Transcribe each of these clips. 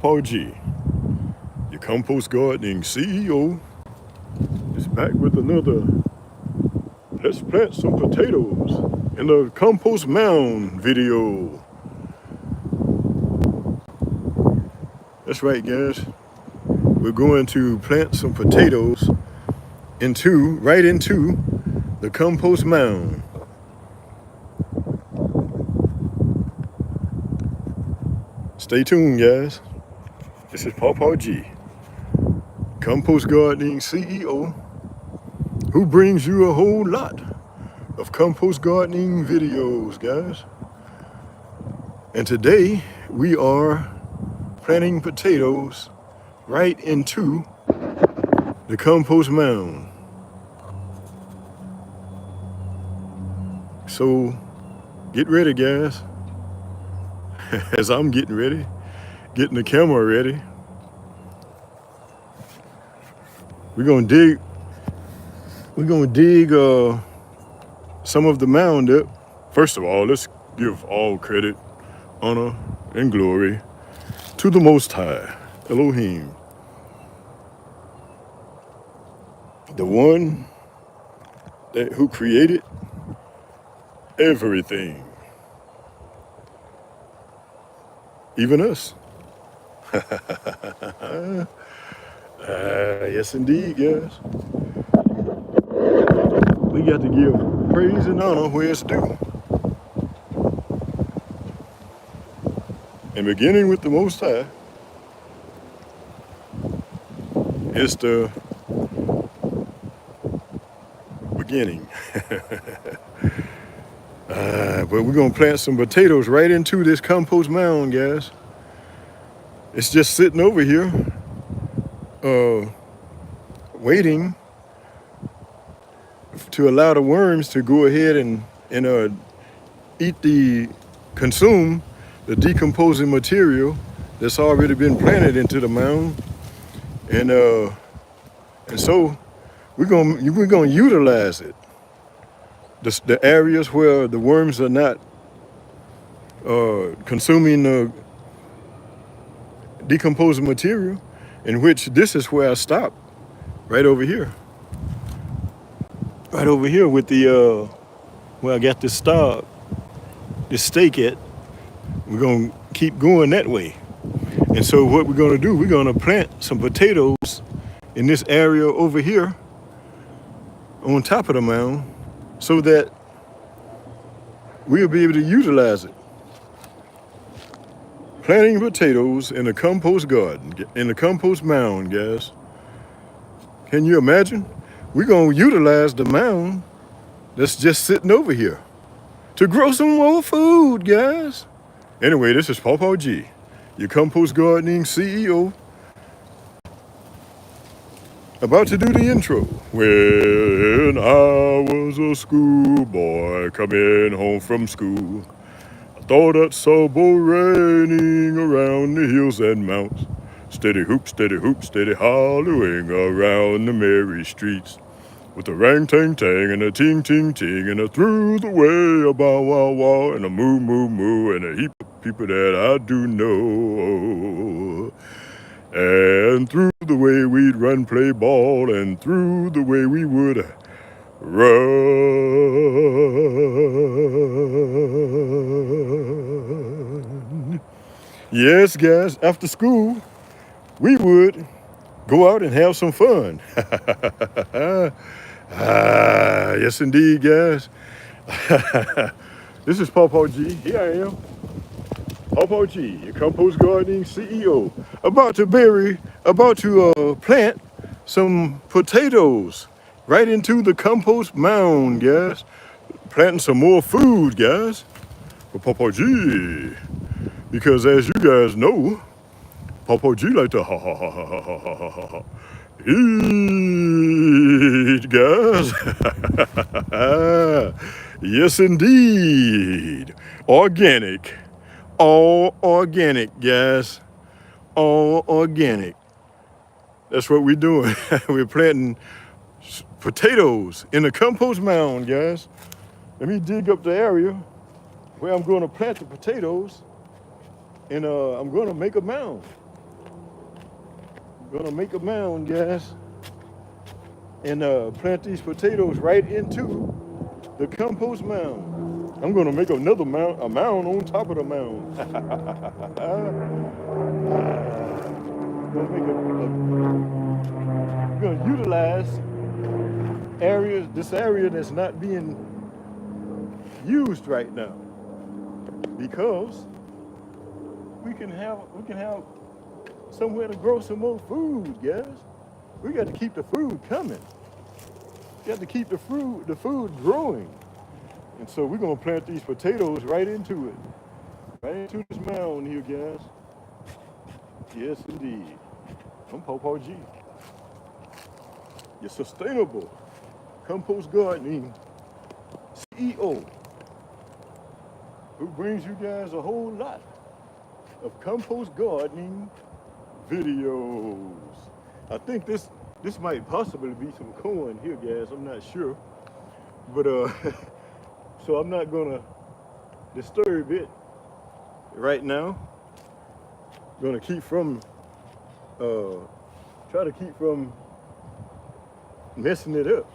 Paul G, your compost gardening CEO, is back with another Let's Plant Some Potatoes in the Compost Mound video. That's right, guys. We're going to plant some potatoes right into the compost mound. Stay tuned, guys. This is Paul G, compost gardening CEO, who brings you a whole lot of compost gardening videos, guys. And today we are planting potatoes right into the compost mound. So get ready, guys, as I'm getting ready, getting the camera ready. We're gonna dig some of the mound up. First of all, let's give all credit, honor, and glory to the Most High, Elohim, the one who created everything, even us. Yes, indeed, guys. We got to give praise and honor where it's due. And beginning with the Most High is the beginning. But we're gonna plant some potatoes right into this compost mound, guys. It's just sitting over here, waiting to allow the worms to go ahead and consume the decomposing material that's already been planted into the mound, and so we're gonna utilize it. The areas where the worms are not consuming the decomposing material, in which this is where I stop, right over here. Right over here with the where I got this stake at. We're gonna keep going that way. And so what we're gonna do, we're gonna plant some potatoes in this area over here on top of the mound, so that we'll be able to utilize it. Planting potatoes in a compost garden, in the compost mound, guys. Can you imagine? We're gonna utilize the mound that's just sitting over here to grow some more food, guys. Anyway, this is Paul G, your compost gardening CEO, about to do the intro. When I was a schoolboy coming home from school, I thought I saw boy raining around the hills and mounts. Steady hoop, steady hollowing around the merry streets, with a rang tang tang and a ting ting ting and a through the way a bow wow wow and a moo moo moo and a heap of people that I do know. And through the way we'd run, play ball, and through the way we would run. Yes, guys, after school, we would go out and have some fun. Yes, indeed, guys. This is Paul G. Here I am, Paul G, your compost gardening CEO, about to plant some potatoes right into the compost mound, guys. Planting some more food, guys, for Paul G. Because as you guys know, Paul G like to eat, guys. Yes, indeed. Organic. All organic, guys. All organic. That's what we're doing. We're planting potatoes in the compost mound, guys. Let me dig up the area where I'm going to plant the potatoes, and I'm going to make a mound. Gonna make a mound, guys, and plant these potatoes right into the compost mound. I'm gonna make another mound, a mound on top of the mound. We're gonna utilize this area that's not being used right now, because we can have somewhere to grow some more food, guys. We got to keep the food coming. We got to keep the food growing. And so we're gonna plant these potatoes right into it. Right into this mound here, guys. Yes, indeed. I'm Pawpaw G. Your sustainable compost gardening CEO, who brings you guys a whole lot of compost gardening videos. I think this might possibly be some corn here, guys. I'm not sure, but so I'm not gonna disturb it right now. Gonna keep from try to keep from messing it up.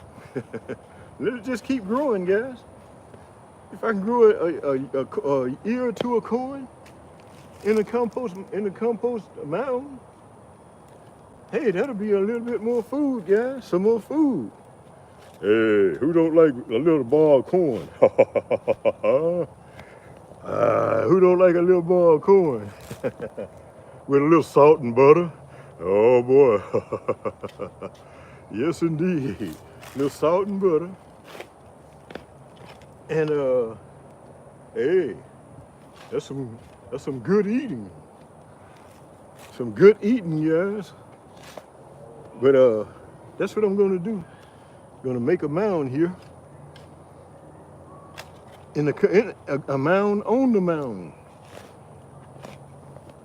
Let it just keep growing, guys. If I can grow a ear or two of corn in the compost mound, hey, that'll be a little bit more food, guys. Some more food. Hey, who don't like a little bar of corn? Who don't like a little bar of corn? With a little salt and butter? Oh boy. Yes indeed. A little salt and butter. And hey, that's some good eating. Some good eating, guys. But that's what I'm gonna do. Gonna make a mound here. In a mound on the mound.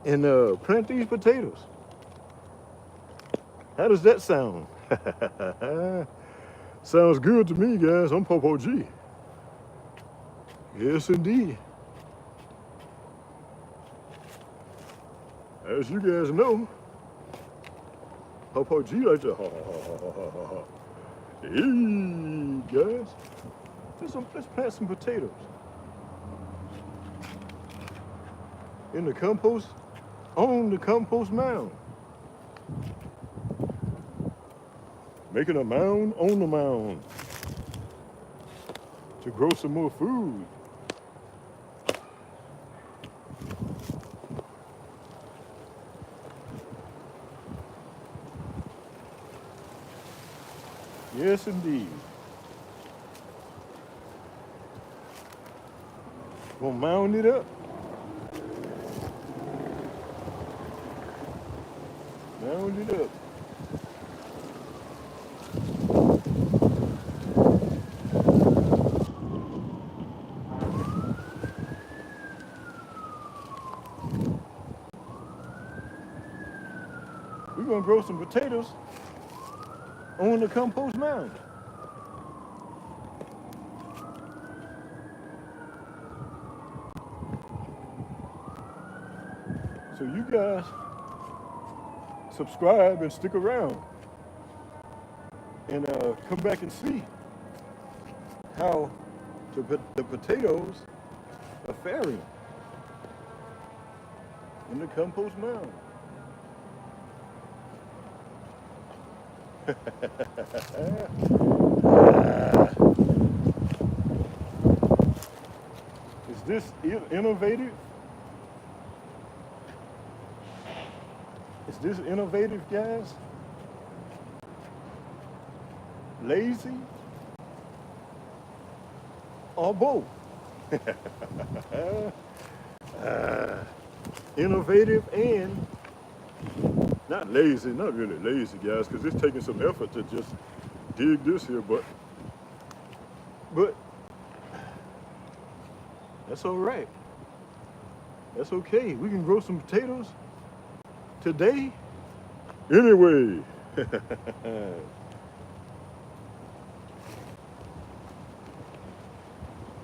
And plant these potatoes. How does that sound? Sounds good to me, guys. I'm Pawpaw G. Yes, indeed. As you guys know, Pawpaw G likes to Hey, guys. Let's plant some potatoes. In the compost, on the compost mound. Making a mound on the mound to grow some more food. Yes, indeed. Gonna mound it up. Mound it up. We're gonna grow some potatoes on the compost mound. So you guys subscribe and stick around and come back and see how the potatoes are faring in the compost mound. Is this innovative? Is this innovative, guys? Lazy? Or both? Innovative and not lazy, not really lazy, guys, because it's taking some effort to just dig this here, but that's all right. That's okay. We can grow some potatoes today anyway.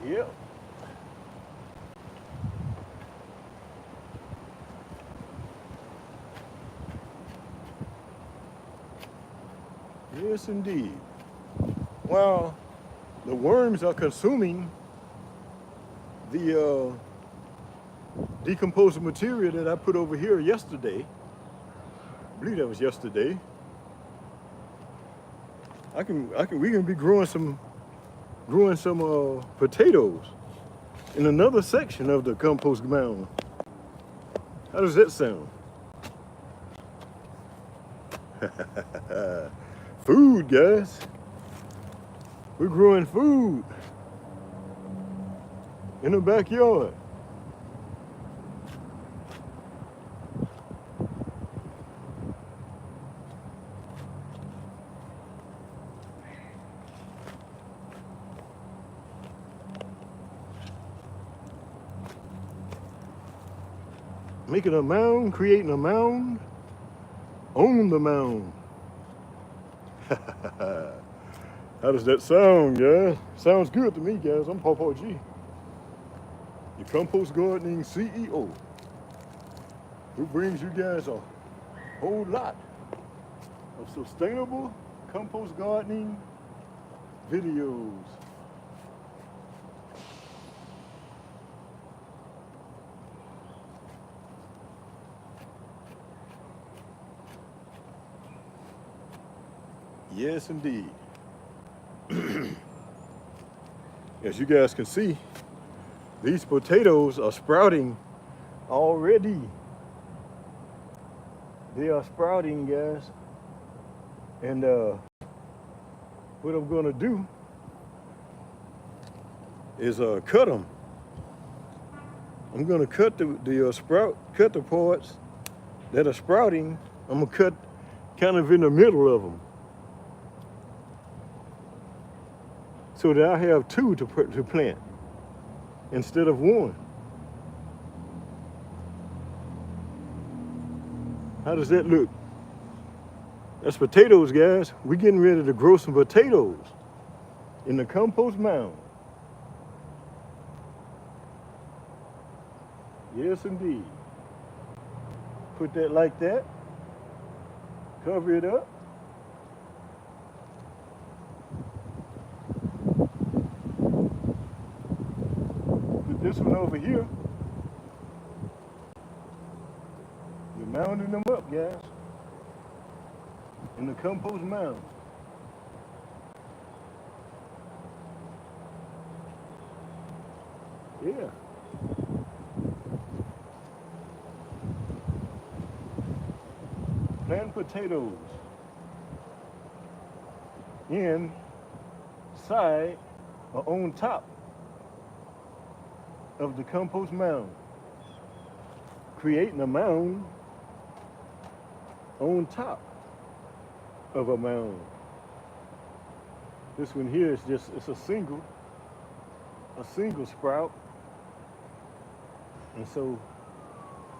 Yep. Yes, indeed. While the worms are consuming the decomposing material that I put over here yesterday, I believe that was yesterday. We can be growing some potatoes in another section of the compost mound. How does that sound? Food, guys. We're growing food in the backyard. Making a mound, creating a mound, on the mound. How does that sound, guys? Sounds good to me, guys. I'm Pawpaw G, your compost gardening CEO, who brings you guys a whole lot of sustainable compost gardening videos. Yes, indeed. As you guys can see, these potatoes are sprouting already. They are sprouting, guys. And what I'm gonna do is cut them. I'm gonna cut cut the parts that are sprouting. I'm gonna cut kind of in the middle of them, so that I have two to plant instead of one. How does that look? That's potatoes, guys. We're getting ready to grow some potatoes in the compost mound. Yes, indeed. Put that like that. Cover it up. Put this one over here. We're mounding them up, guys, in the compost mound. Yeah. Plant potatoes inside or on top of the compost mound. Creating a mound on top of a mound. This one here is it's a single sprout. And so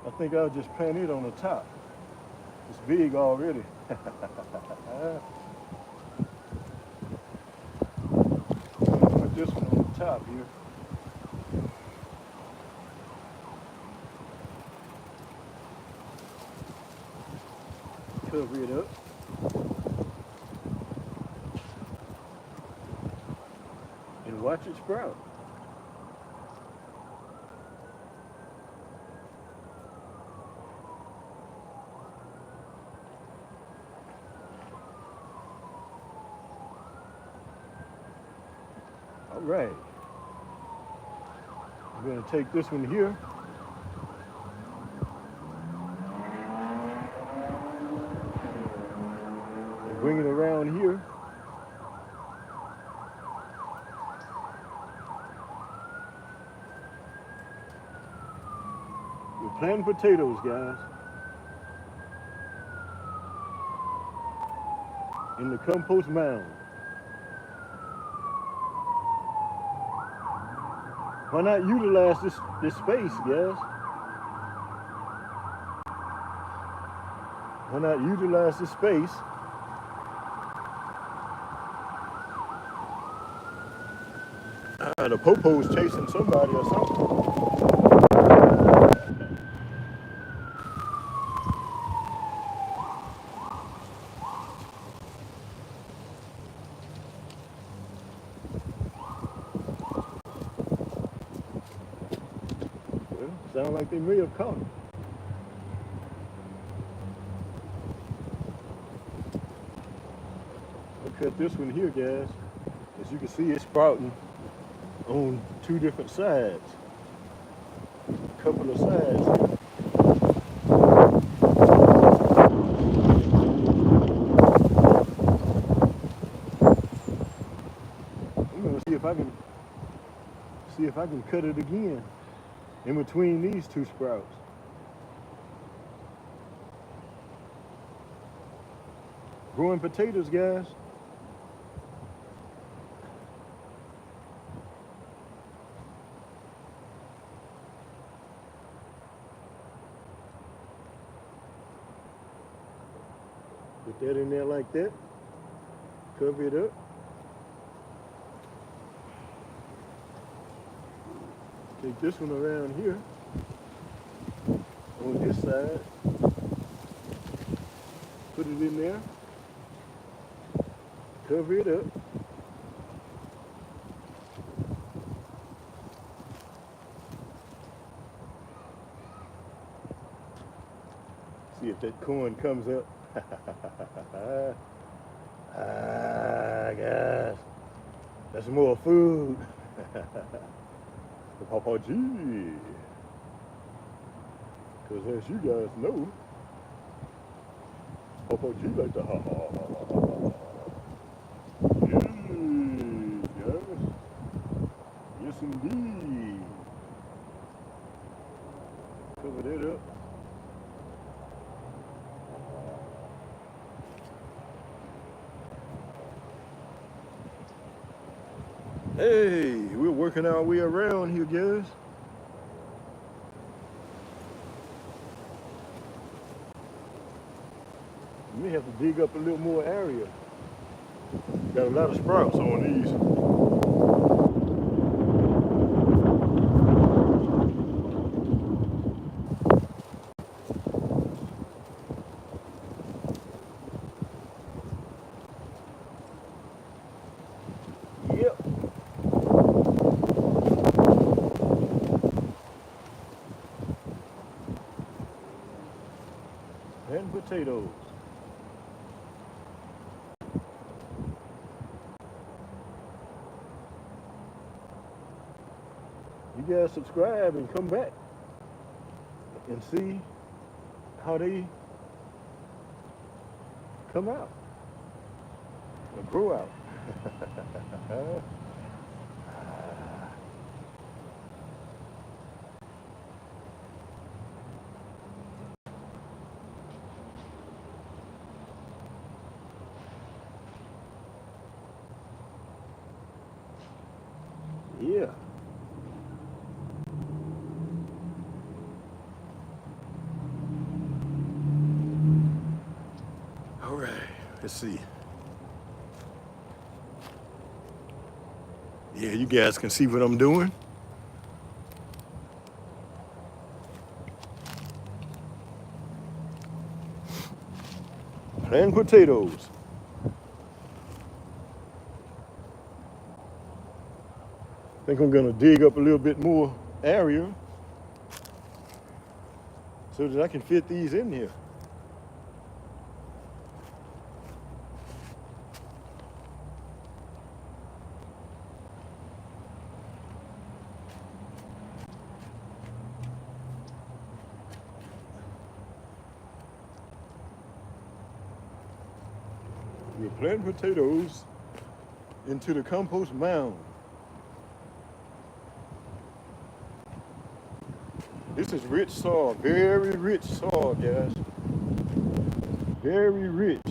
I think I'll just plant it on the top. It's big already. Put this one on the top here. Cover it up. And watch it sprout. All right. I'm going to take this one here. And bring it around here. We're planting potatoes, guys, in the compost mound. Why not utilize this space, guys? Why not utilize this space the popo's chasing somebody or something. Sound like they may have caught them. I'll cut this one here, guys. As you can see, it's sprouting on two different sides. A couple of sides. I'm gonna see if I can cut it again in between these two sprouts. Growing potatoes, guys. Put that in there like that. Cover it up. Take this one around here on this side. Put it in there. Cover it up. See if that corn comes up. Guys, that's more food. The Papa G. Because as you guys know, Papa G like to ha ha ha ha ha. Yes. Yes indeed. Cover that up. Hey, we're working our way around here, guys. We may have to dig up a little more area. Got a lot of sprouts on these. Yep. And potatoes. You guys subscribe and come back and see how they come out or grow out. Yeah. All right, let's see. Yeah, you guys can see what I'm doing. And potatoes. I think I'm gonna dig up a little bit more area so that I can fit these in here. We're planting potatoes into the compost mound. This is rich soil, very rich soil, guys. Very rich.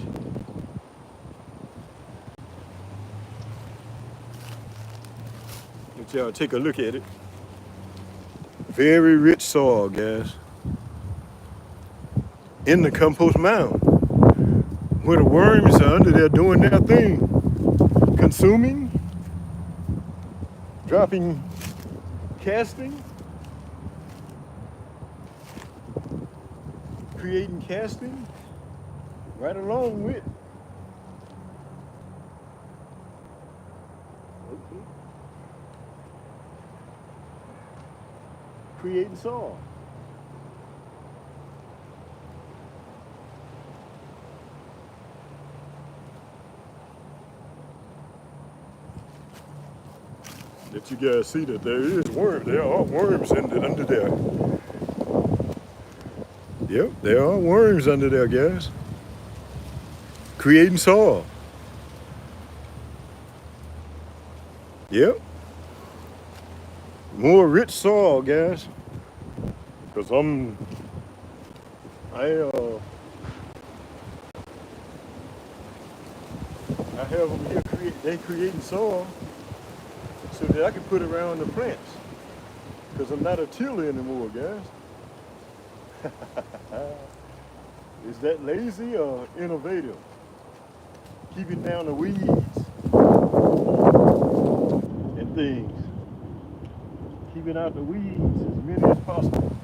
Let y'all take a look at it. Very rich soil, guys. In the compost mound, where the worms are under there doing their thing, consuming, dropping, casting, creating casting, right along with creating soil. Let you guys see that there is worms. There are worms under there. Yep, there are worms under there, guys. Creating soil. Yep. More rich soil, guys. Because I have them here they creating soil so that I can put around the plants. Because I'm not a tiller anymore, guys. Is that lazy or innovative? Keeping down the weeds and things. Keeping out the weeds as many as possible.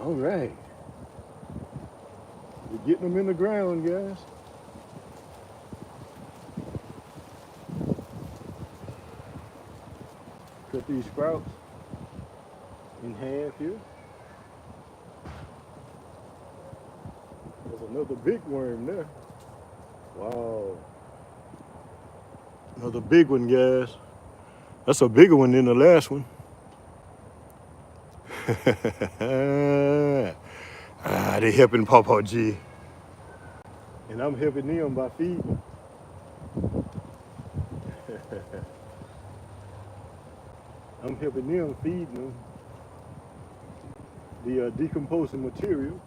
All right. We're getting them in the ground, guys. Cut these sprouts in half here. There's another big worm there. Wow. Another big one, guys. That's a bigger one than the last one. They helping Pawpaw G. And I'm helping them by feeding. I'm helping them feeding them the decomposing material.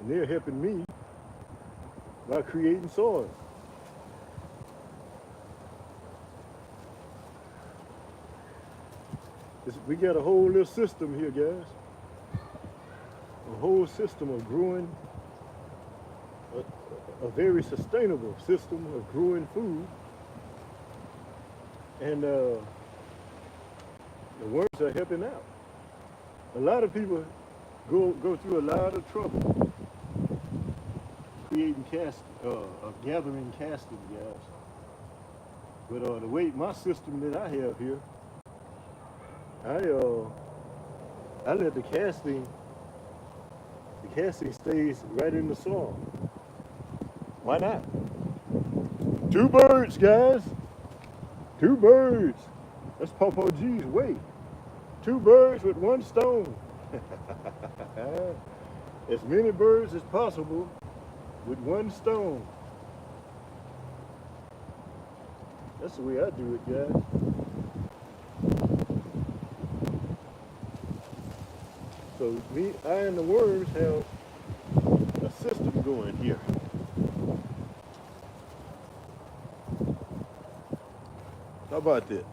And they're helping me by creating soil. We got a whole little system here, guys. A whole system of growing, a very sustainable system of growing food. And the worms are helping out. A lot of people go through a lot of trouble creating gathering casting, guys. But the way my system that I have here, I let the casting stays right in the soil. Why not? 2 birds, guys. 2 birds. That's Pawpaw G's way. 2 birds with 1 stone. As many birds as possible with 1 stone. That's the way I do it, guys. So I and the worms have a system going here. How about that?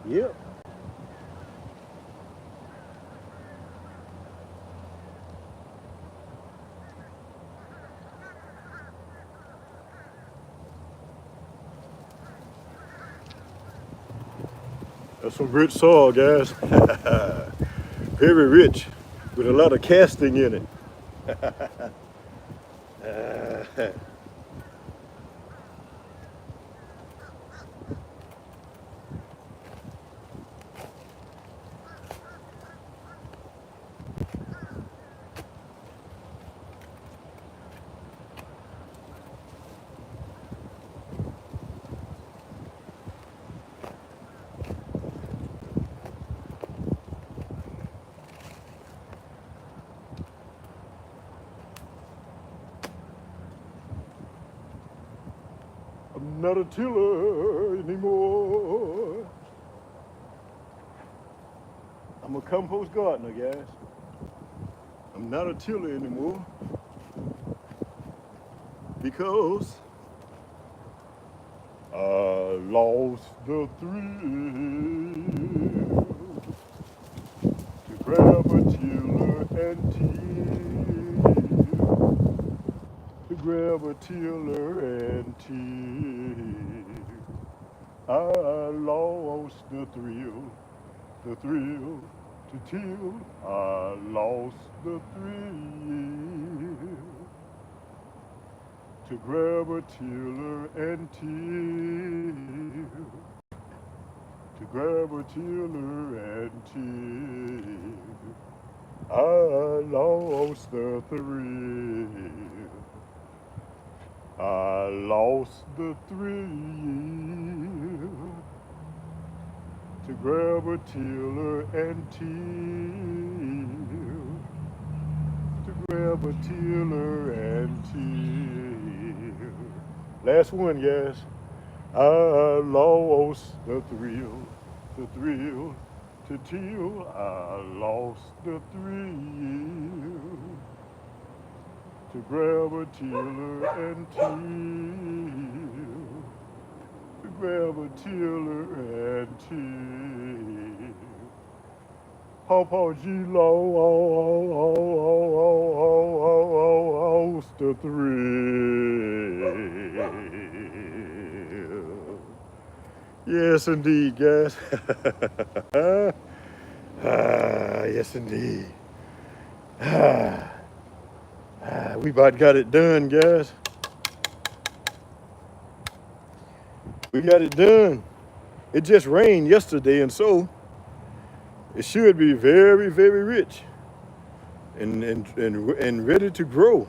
Yep. That's some rich soil, guys. Very rich, with a lot of casting in it. I'm not a tiller anymore. I'm a compost gardener, guys. I'm not a tiller anymore because I lost the thrill to grab a tiller and till. grab a tiller and till. I lost the thrill to till. I lost the thrill to grab a tiller and till. To grab a tiller and till. I lost the thrill. I lost the thrill to grab a tiller and till. To grab a tiller and till. Last one, guys. I lost the thrill to till. I lost the thrill to grab a tiller and till. To grab a tiller and till. Pawpaw G lost the thrill. Yes, indeed, guys. Yes, indeed. We about got it done, guys. We got it done. It just rained yesterday, and so it should be very, very rich and ready to grow.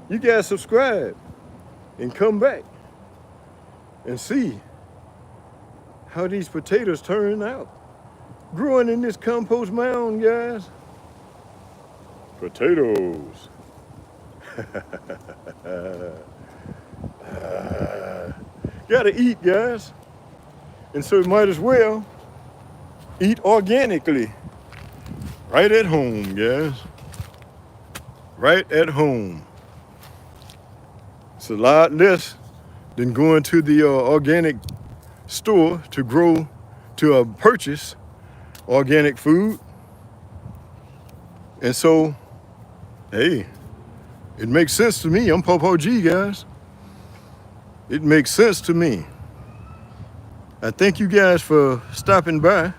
You guys subscribe and come back and see how these potatoes turn out. Growing in this compost mound, guys. Potatoes. Gotta eat, guys. And so you might as well eat organically. Right at home, guys. Right at home. It's a lot less than going to the organic store to purchase organic food. And so, hey, it makes sense to me. I'm Pawpaw G, guys. It makes sense to me. I thank you guys for stopping by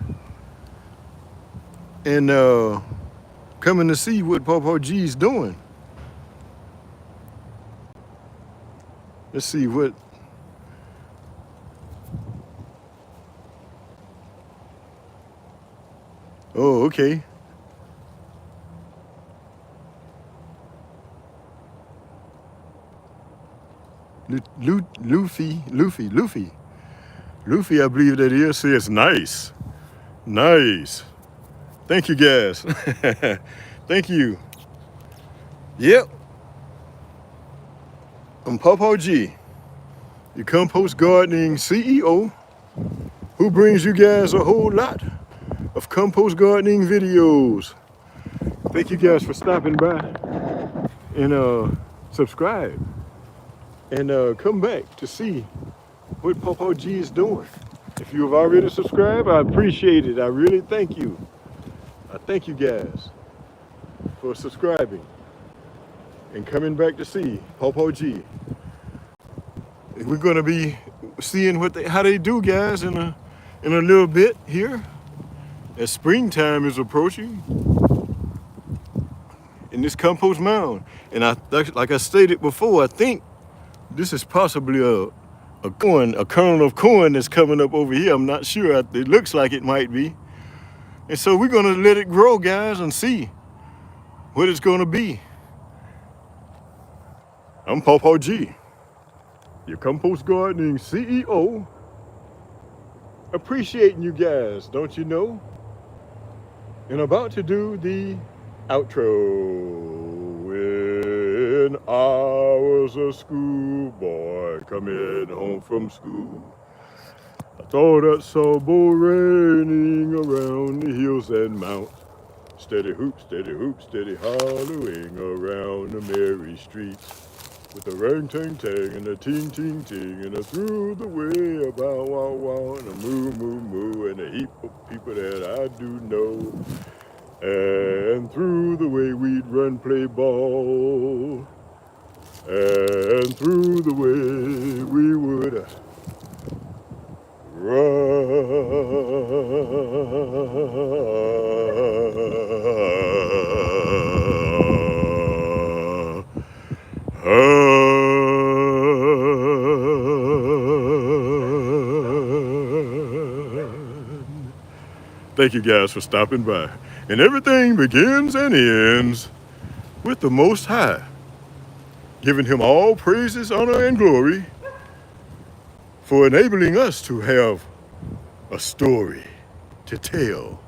and coming to see what Pawpaw G's doing. Let's see what. Oh, okay. Luffy, I believe that is, says nice. Nice. Thank you, guys. Thank you. Yep. I'm Pawpaw G, your compost gardening CEO, who brings you guys a whole lot of compost gardening videos. Thank you guys for stopping by and subscribe and come back to see what Pawpaw G is doing. If you have already subscribed, I appreciate it. I really thank you. I thank you guys for subscribing and coming back to see Pawpaw G. We're gonna be seeing how they do, guys, in a little bit here, as springtime is approaching in this compost mound. And like I stated before, I think this is possibly a kernel of corn that's coming up over here. I'm not sure. It looks like it might be. And so we're gonna let it grow, guys, and see what it's gonna be. I'm Pawpaw G, your compost gardening CEO. Appreciating you guys, don't you know? And about to do the outro. When I was a schoolboy coming home from school, I thought I saw bull raining around the hills and mountains. Steady hoop, steady hollowing around the merry streets. With a rang tang tang and a ting ting ting and a through the way a bow wow wow and a moo moo moo and a heap of people that I do know. And through the way we'd run play ball. and through the way we would Thank you guys for stopping by. And everything begins and ends with the Most High, giving him all praises, honor, and glory for enabling us to have a story to tell.